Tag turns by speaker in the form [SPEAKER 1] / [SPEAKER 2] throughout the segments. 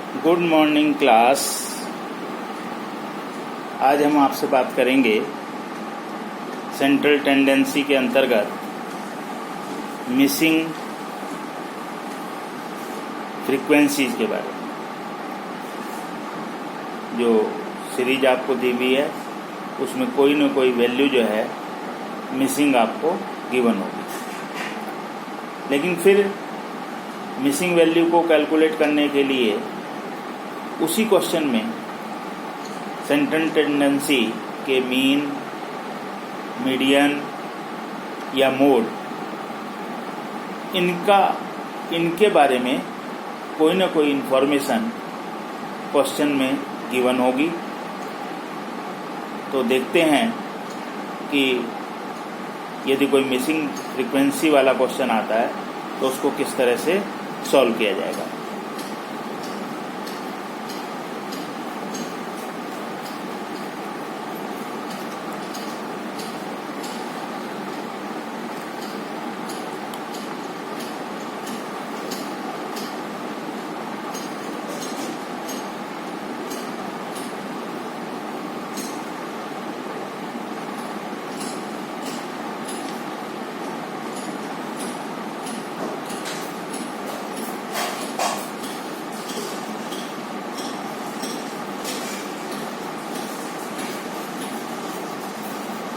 [SPEAKER 1] Good morning class. आज हम आपसे बात करेंगे सेंट्रल टेंडेंसी के अंतर्गत मिसिंग फ्रीक्वेंसीज के बारे में। जो सीरीज आपको दी हुई है उसमें कोई न कोई वैल्यू जो है मिसिंग आपको गिवन होगी, लेकिन फिर मिसिंग वैल्यू को कैलकुलेट करने के लिए उसी क्वेश्चन में सेंट्रल टेंडेंसी के मीन, मीडियन या मोड इनके बारे में कोई ना कोई इन्फॉर्मेशन क्वेश्चन में गिवन होगी। तो देखते हैं कि यदि कोई मिसिंग फ्रीक्वेंसी वाला क्वेश्चन आता है तो उसको किस तरह से सॉल्व किया जाएगा।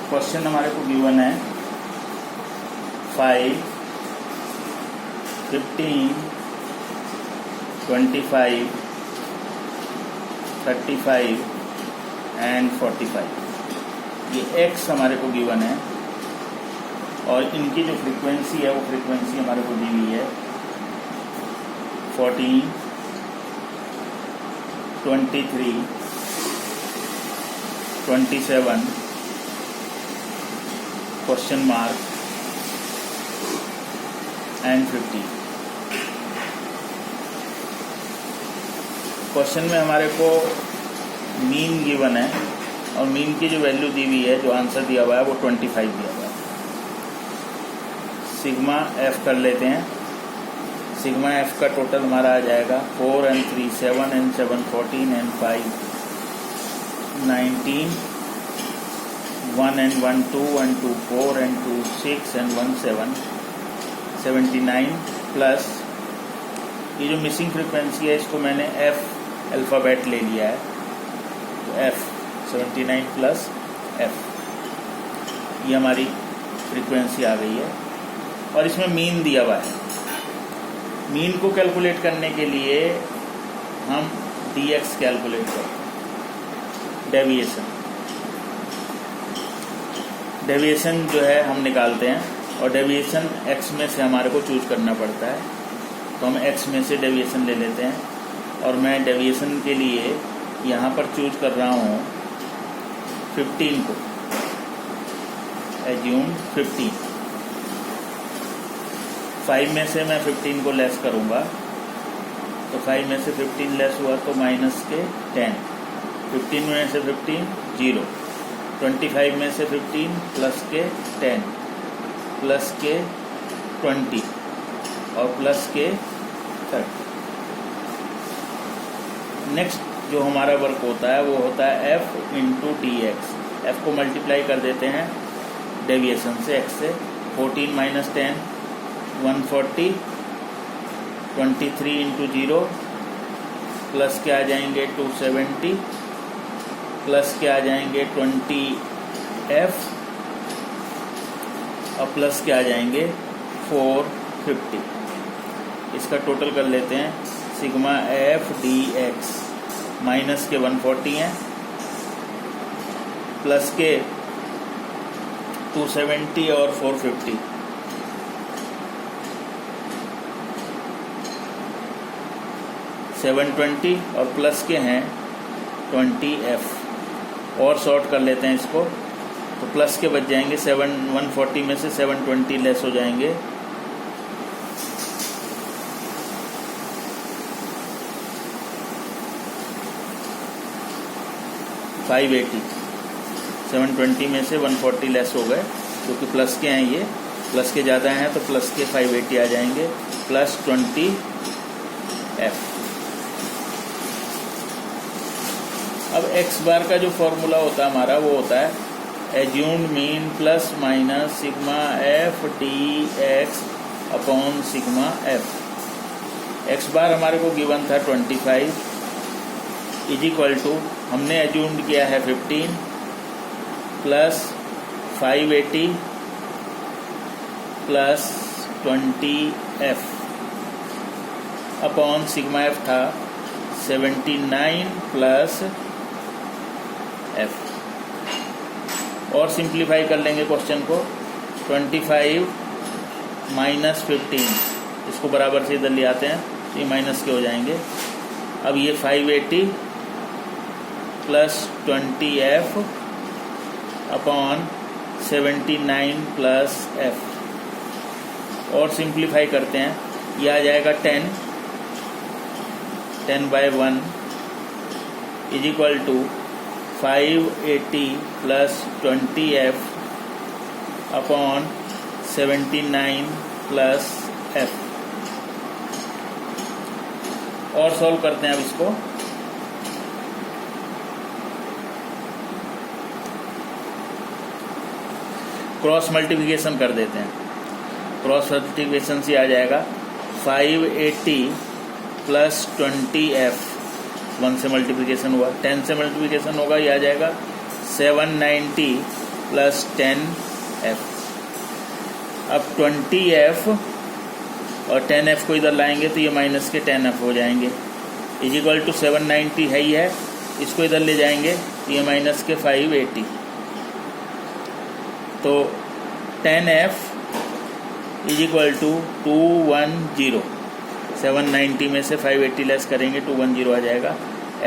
[SPEAKER 1] क्वेश्चन हमारे को गिवन है 5, 15, 25, 35 एंड 45। ये x हमारे को गिवन है और इनकी जो फ्रीक्वेंसी है वो फ्रीक्वेंसी हमारे को दी हुई है 14, 23, 27 क्वेश्चन मार्क एंड 50। क्वेश्चन में हमारे को मीन गिवन है और मीन की जो वैल्यू दी हुई है, जो आंसर दिया हुआ है वो 25 दिया हुआ है। सिग्मा एफ कर लेते हैं। सिग्मा एफ का टोटल हमारा आ जाएगा 4 and 3 7 and 7 14 and 5 19, 1 and 1 2 and 2 4 and 2 6 and 1 7 79 plus ये जो मिसिंग फ्रीक्वेंसी है इसको मैंने एफ अल्फ़ाबेट ले लिया है, तो एफ 79 प्लस एफ, ये हमारी फ्रीक्वेंसी आ गई है। और इसमें मीन दिया हुआ है। मीन को कैलकुलेट करने के लिए हम dx कैलकुलेट करते हैं। डेविएशन जो है हम निकालते हैं और डेविएशन x में से हमारे को चूज करना पड़ता है, तो हम x में से डेविएशन ले लेते हैं। और मैं डेविएशन के लिए यहाँ पर चूज कर रहा हूँ 15 को, एज्यूम 15। 5 में से मैं 15 को लेस करूँगा, तो 5 में से 15 लेस हुआ तो माइनस के 10, 15 में से 15 0, 25 में से 15 प्लस के 10 प्लस के 20 और प्लस के 30। नेक्स्ट जो हमारा वर्क होता है वो होता है f into D x. F को मल्टीप्लाई कर देते हैं डेविएशन से x से। 14 माइनस 10 140, 23 इंटू 0 प्लस के आ जाएंगे 270 प्लस के आ जाएंगे 20f और प्लस के आ जाएंगे 450। इसका टोटल कर लेते हैं। Sigma F D x minus के 140 हैं, प्लस के 270 और 450, $720 और प्लस के हैं 20f। और शॉर्ट कर लेते हैं इसको, तो प्लस के बच जाएंगे 140 में से 720 लेस हो जाएंगे 580। 720 में से 140 लेस हो गए क्योंकि प्लस के हैं, ये प्लस के ज़्यादा हैं तो प्लस के 580 आ जाएंगे प्लस 20f। अब एक्स बार का जो फॉर्मूला होता है हमारा वो होता है assumed mean plus minus sigma F D X upon sigma F. X bar हमारे को गिवन था 25 इज इक्वल टू हमने एज्यूम्ड किया है 15 plus 580 plus 20 F upon sigma F था 79 प्लस एफ। और सिंप्लीफाई कर लेंगे क्वेश्चन को। 25 माइनस 15 इसको बराबर से इधर ले आते हैं तो ये माइनस के हो जाएंगे। अब ये 580 प्लस 20 अपॉन 79 प्लस एफ। और सिंप्लीफाई करते हैं, ये आ जाएगा 10/1 is equal to 580 plus 20 upon 79 plus F. और सॉल्व करते हैं अब इसको। क्रॉस मल्टीप्लिकेशन कर देते हैं। क्रॉस मल्टीप्लिकेशन से आ जाएगा 580 प्लस 20 1 से मल्टीप्लिकेशन हुआ, 10 से मल्टीप्लिकेशन होगा, ये आ जाएगा 790 प्लस 10 अब 20 और 10 को इधर लाएंगे तो ये माइनस के 10 हो जाएंगे इज इक्वल टू 790 है ही है, इसको इधर ले जाएंगे तो ये माइनस के 580। तो 10 इज इक्वल टू 210। 790 में से 580 लेस करेंगे 210 आ जाएगा।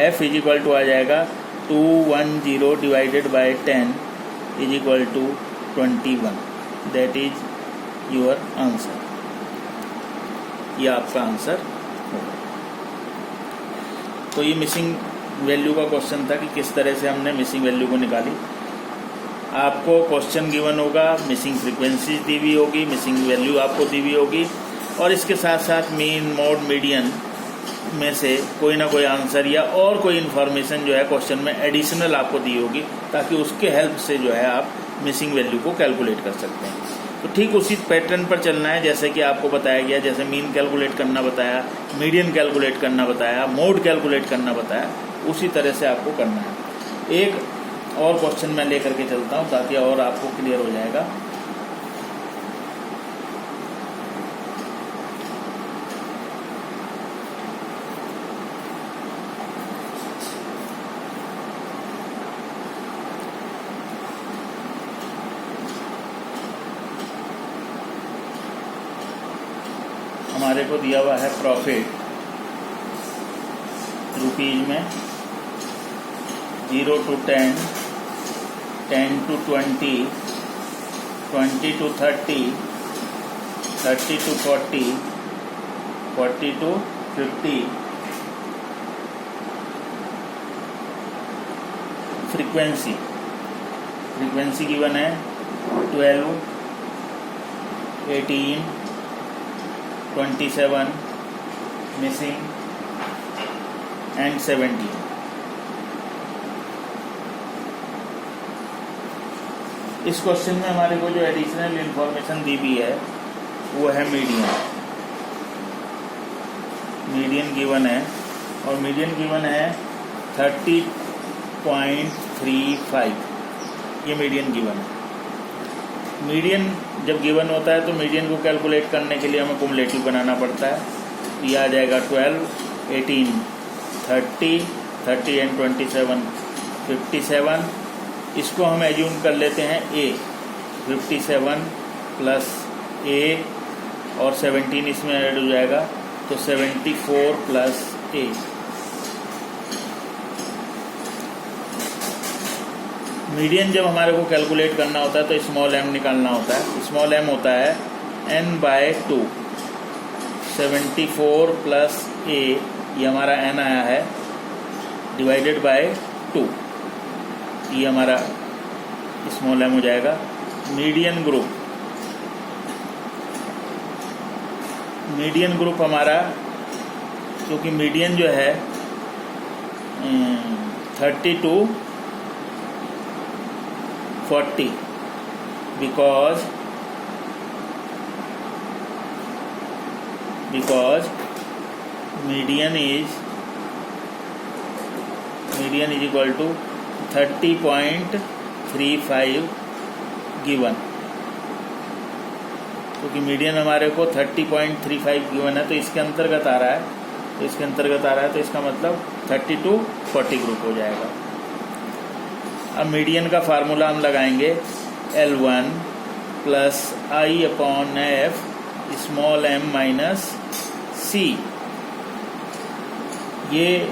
[SPEAKER 1] f इज इक्वल टू आ जाएगा 210 divided by 10 is equal to 21। That is your answer. ये आपका आंसर होगा। तो ये मिसिंग वैल्यू का क्वेश्चन था कि किस तरह से हमने मिसिंग वैल्यू को निकाली। आपको क्वेश्चन गिवन होगा, मिसिंग फ्रीक्वेंसी दी हुई होगी, मिसिंग वैल्यू आपको दी हुई होगी, और इसके साथ साथ मीन मोड मीडियन में से कोई ना कोई आंसर या और कोई इन्फॉर्मेशन जो है क्वेश्चन में एडिशनल आपको दी होगी, ताकि उसके हेल्प से जो है आप मिसिंग वैल्यू को कैलकुलेट कर सकते हैं। तो ठीक उसी पैटर्न पर चलना है जैसे कि आपको बताया गया। जैसे मीन कैलकुलेट करना बताया, मीडियन कैलकुलेट करना बताया, मोड कैलकुलेट करना बताया, उसी तरह से आपको करना है। एक और क्वेश्चन मैं लेकर के चलता हूँ ताकि और आपको क्लियर हो जाएगा। हमारे को दिया हुआ है प्रॉफिट रुपीज में 0 to 10, 10 to 20, 20 to 30, 30 to 40, 40 to 50। Frequency given है 12, 18, 27, मिसिंग एंड 17। इस क्वेश्चन में हमारे को जो एडिशनल इंफॉर्मेशन दी हुई है वो है मीडियन गिवन है, और मीडियन गिवन है 30.35। ये मीडियन गिवन है। मीडियन जब गिवन होता है तो मीडियन को कैलकुलेट करने के लिए हमें कुमुलेटिव बनाना पड़ता है। ये आ जाएगा 12, 18, 30, 30 एंड 27, 57। इसको हम एज्यूम कर लेते हैं a, 57 प्लस a और 17 इसमें ऐड हो जाएगा तो 74 प्लस a। मीडियन जब हमारे को कैलकुलेट करना होता है तो स्मॉल m निकालना होता है। स्मॉल m होता है n/2। 74 प्लस a, ये हमारा n आया है, डिवाइडेड बाय 2, ये हमारा स्मॉल m हो जाएगा। मीडियन ग्रुप हमारा, क्योंकि मीडियन जो है 30 to 40 because median is equal to 30.35 given, क्योंकि मीडियन हमारे को 30.35 गिवन है, तो इसके अंतर्गत आ रहा है, तो इसका मतलब 30 to 40 ग्रुप हो जाएगा। अब मीडियन का फार्मूला हम लगाएंगे L1 plus I upon F small m minus C। ये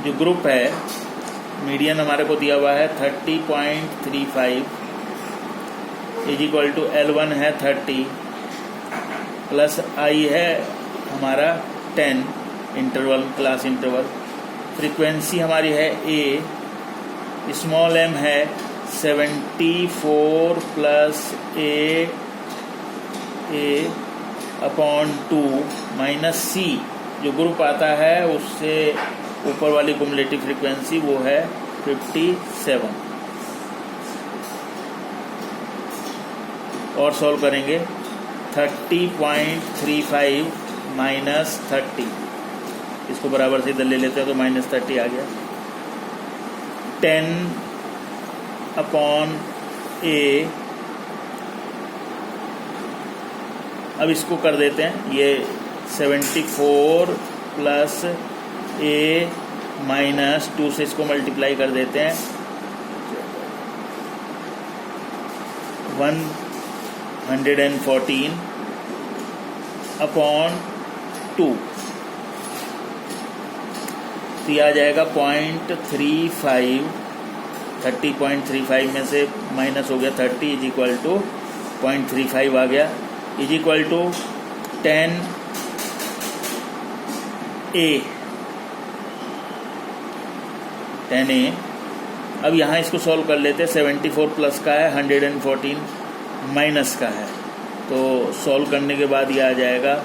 [SPEAKER 1] जो ग्रुप है, मीडियन हमारे को दिया हुआ है 30.35 इज इक्वल टू L1 है 30 प्लस I है हमारा 10 इंटरवल, क्लास इंटरवल। फ्रीक्वेंसी हमारी है A, स्मॉल m है 74 plus A upon 2 minus C। जो ग्रुप आता है उससे ऊपर वाली कुमुलेटिव फ्रीक्वेंसी वो है 57। और सॉल्व करेंगे 30.35 माइनस 30, इसको बराबर से इधर ले लेते हैं तो माइनस 30 आ गया। 10 अपॉन A, अब इसको कर देते हैं, ये 74 प्लस A माइनस 2 से इसको मल्टीप्लाई कर देते हैं, 114 अपॉन 2, तो ये आ जाएगा 0.35। 30.35 में से माइनस हो गया 30 इज इक्वल टू 0.35 आ गया, इज इक्वल टू 10A। अब यहाँ इसको सॉल्व कर लेते हैं, 74 प्लस का है, 114 माइनस का है, तो सॉल्व करने के बाद ये आ जाएगा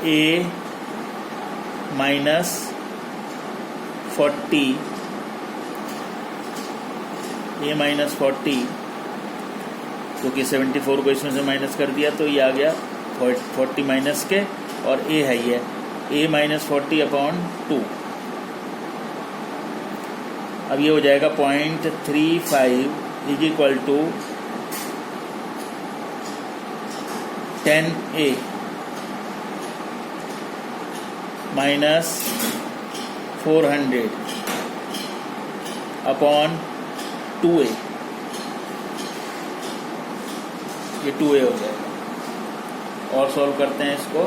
[SPEAKER 1] A माइनस 40, क्योंकि 74 को इसमें से माइनस कर दिया तो ये आ गया 40 माइनस के, और A है ये A माइनस 40 अपॉन 2। अब ये हो जाएगा 0.35 is equal to 10A minus 400 upon 2A, ये 2A हो जाएगा। और सॉल्व करते हैं इसको,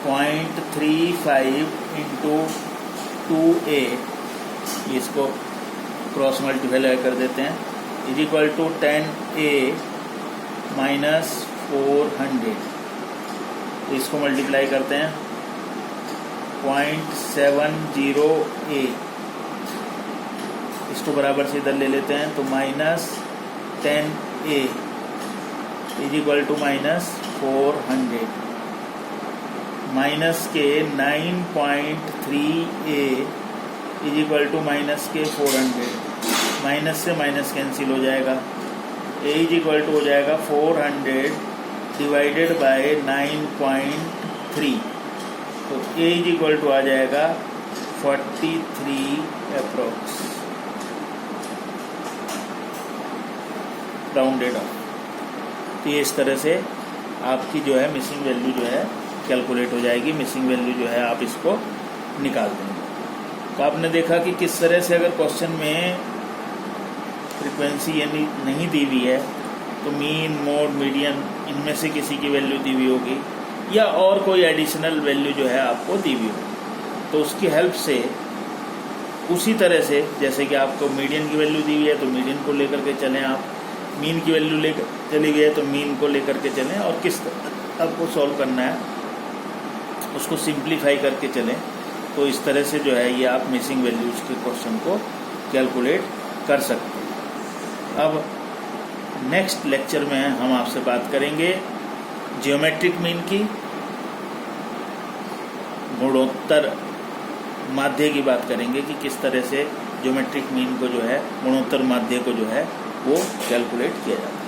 [SPEAKER 1] .35 इंटू 2A, इसको क्रॉस मल्टीप्लाई कर देते हैं, is equal to 10A minus 400, तो इसको मल्टीप्लाई करते हैं 0.70A, इसको बराबर से इधर ले लेते हैं, तो minus 10A is equal to minus 400, minus के 9.3A is equal to minus के 400, माइनस से माइनस कैंसिल हो जाएगा, A इज इक्वल टू हो जाएगा 400 डिवाइडेड बाय 9.3, तो A इज इक्वल टू आ जाएगा 43 अप्रोक्स, राउंडेड ऑफ। तो ये इस तरह से आपकी जो है मिसिंग वैल्यू जो है कैलकुलेट हो जाएगी, मिसिंग वैल्यू जो है आप इसको निकाल देंगे। तो आपने देखा कि किस तरह से अगर क्वेश्चन में फ्रीक्वेंसी ये नहीं दी हुई है तो मीन, मोड, मीडियन इनमें से किसी की वैल्यू दी हुई होगी, या और कोई एडिशनल वैल्यू जो है आपको दी हुई होगी, तो उसकी हेल्प से उसी तरह से, जैसे कि आपको मीडियन की वैल्यू दी हुई है तो मीडियन को लेकर के चलें, आप मीन की वैल्यू लेकर चली गई है तो मीन को लेकर के चलें, और किस तरह आपको सॉल्व करना है उसको सिंप्लीफाई करके चलें। तो इस तरह से जो है ये आप मिसिंग वैल्यूज के क्वेश्चन को कैलकुलेट कर सकते हैं। अब नेक्स्ट लेक्चर में हम आपसे बात करेंगे जियोमेट्रिक मीन की गुणोत्तर माध्य की बात करेंगे कि किस तरह से ज्योमेट्रिक मीन को जो है, गुणोत्तर माध्य को जो है वो कैलकुलेट किया जाता है।